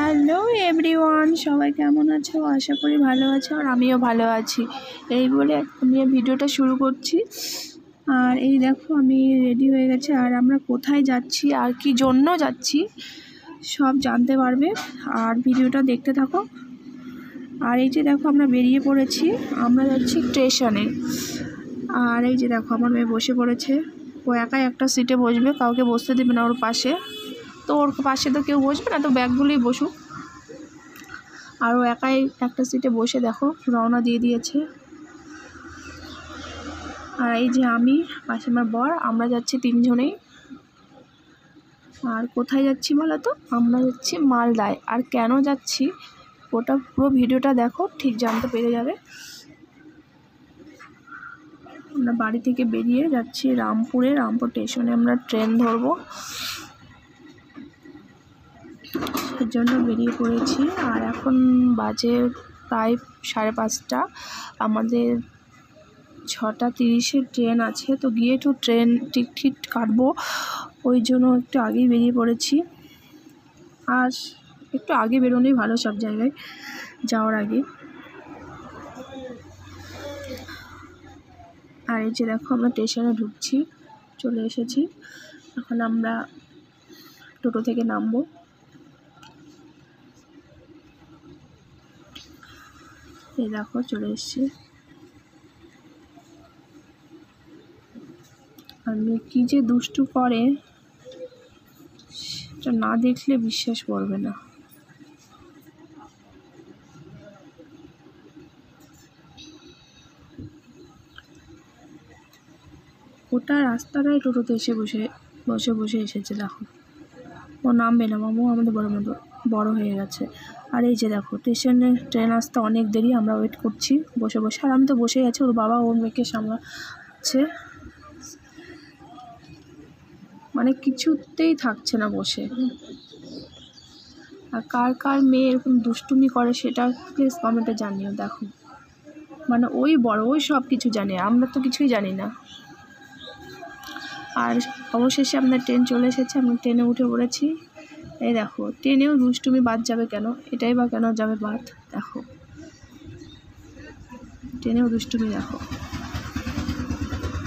Hello everyone, সবাই কেমন আছো? আশা করি ভালো আছো, আর আমিও ভালো আছি। এই বলে আমি ভিডিওটা শুরু করছি। আর এই দেখো আমি রেডি হয়ে গেছি, আর আমরা কোথায় যাচ্ছি আর কি জন্য যাচ্ছি সব জানতে পারবে, আর ভিডিওটা দেখতে থাকো। আর এই যে দেখো আমরা বেরিয়ে পড়েছি, আমরা যাচ্ছি স্টেশনে। আর এই যে দেখো আমার মেয়ে বসে পড়েছে, ও একাই একটা সিটে বসবে, কাউকে বসতে দেবে না ওর পাশে। তো ওর পাশে তো কেউ বসবে না, তো ব্যাগগুলোই বসুক। আর ও একাই একটা সিটে বসে দেখো রওনা দিয়ে দিয়েছে। আর এই যে আমি, পাশে আমার বর, আমরা যাচ্ছি তিনজনেই। আর কোথায় যাচ্ছি বলো তো? আমরা যাচ্ছি মালদায়। আর কেন যাচ্ছি ওটা পুরো ভিডিওটা দেখো, ঠিক জানতে পেরে যাবে। আমরা বাড়ি থেকে বেরিয়ে যাচ্ছি রামপুর স্টেশনে আমরা ট্রেন ধরবো, এর জন্য বেরিয়ে পড়েছি। আর এখন বাজে প্রায় 5:30। আমাদের 6:30 ট্রেন আছে, তো গিয়ে একটু ট্রেন টিকিট কাটবো, ওই জন্য একটু আগেই বেরিয়ে পড়েছি। আর একটু আগে বেরোলেই ভালো সব জায়গায় যাওয়ার আগে। আর এই যে দেখো আমরা স্টেশনে ঢুকছি, চলে এসেছি। এখন আমরা টোটো থেকে নামবো। এই দেখো চলে এসেছি। আর মেয়ে কী যে দুষ্টু করে, সেটা না দেখলে বিশ্বাস করবে না। ওটা রাস্তাটায় টোটোতে এসে বসে এসেছে। দেখো ও নামবে না, মামু আমাদের বড় হয়ে গেছে। আর এই যে দেখো স্টেশনে ট্রেন আসতে অনেক দেরি, আমরা ওয়েট করছি বসে। আর আমি তো বসেই আছি, ওর বাবা ওর মেয়েকে সামলাচ্ছে, মানে কিছুতেই থাকছে না বসে। আর কার মেয়ে এরকম দুষ্টুমি করে সেটা প্লিজ কমেন্টে জানিও। দেখো মানে ওই বড়, ওই সব কিছু জানে, আমরা তো কিছুই জানি না। আর অবশেষে আপনার ট্রেন চলে এসেছে, আমরা ট্রেনে উঠে পড়েছি। এই দেখো ট্রেনেও দুষ্টুমি বাদ যাবে কেন, এটাই বা কেন যাবে বাদ। দেখো ট্রেনেও দুষ্টুমি, দেখো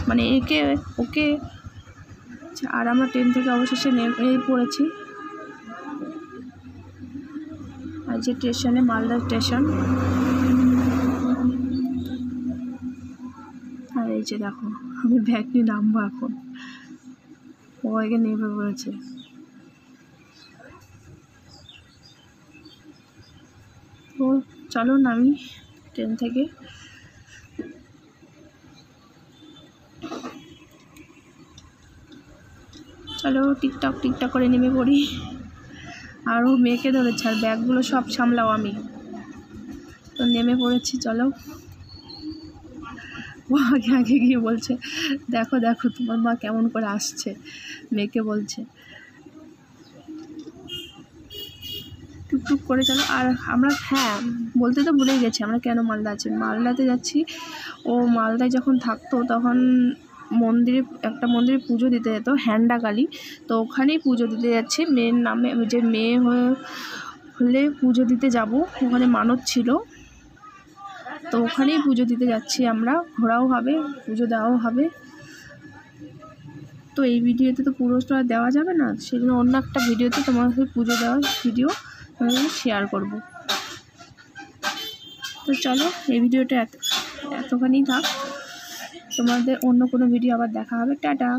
মানে ওকে। আর আমরা ট্রেন থেকে অবশেষে নেমে পড়েছি। আর যে স্টেশনে, মালদা স্টেশন। আর এই যে দেখো আমি ব্যাগ নিয়ে নামবো এখন, ওকে নেমে পড়েছে। তো চলো নামি ট্রেন থেকে। চলো টিকটক করে নেমে পড়ি। আর ও মেয়েকে ধরেছে, আর ব্যাগগুলো সব সামলাও আমি। তো নেমে পড়েছি, চলো। ও আগে গিয়ে বলছে, দেখো তোমার মা কেমন করে আসছে, মেয়েকে বলছে। টুকটুক করে চলো। আর আমরা, হ্যাঁ বলতে তো ভুলেই গেছি, আমরা কেন মালদাতে যাচ্ছি। ও মালদায় যখন থাকতো তখন একটা মন্দিরে পুজো দিতে যেত, হ্যান্ডাকালী। তো ওখানেই পুজো দিতে যাচ্ছি, মেয়ের নামে, যে মেয়ে হলে পুজো দিতে যাব, ওখানে মানত ছিল। তো ওখানেই পুজো দিতে যাচ্ছি আমরা, ঘোরাও হবে, পুজো দেওয়াও হবে। তো এই ভিডিওতে তো পুরোটা দেওয়া যাবে না, সেই জন্য অন্য একটা ভিডিওতে তোমাকে পুজো দেওয়ার ভিডিও শেয়ার করব। তো চলো এই ভিডিওটা এতখানি থাক, তোমাদের অন্য কোনো ভিডিও আবার দেখা হবে। টাটা।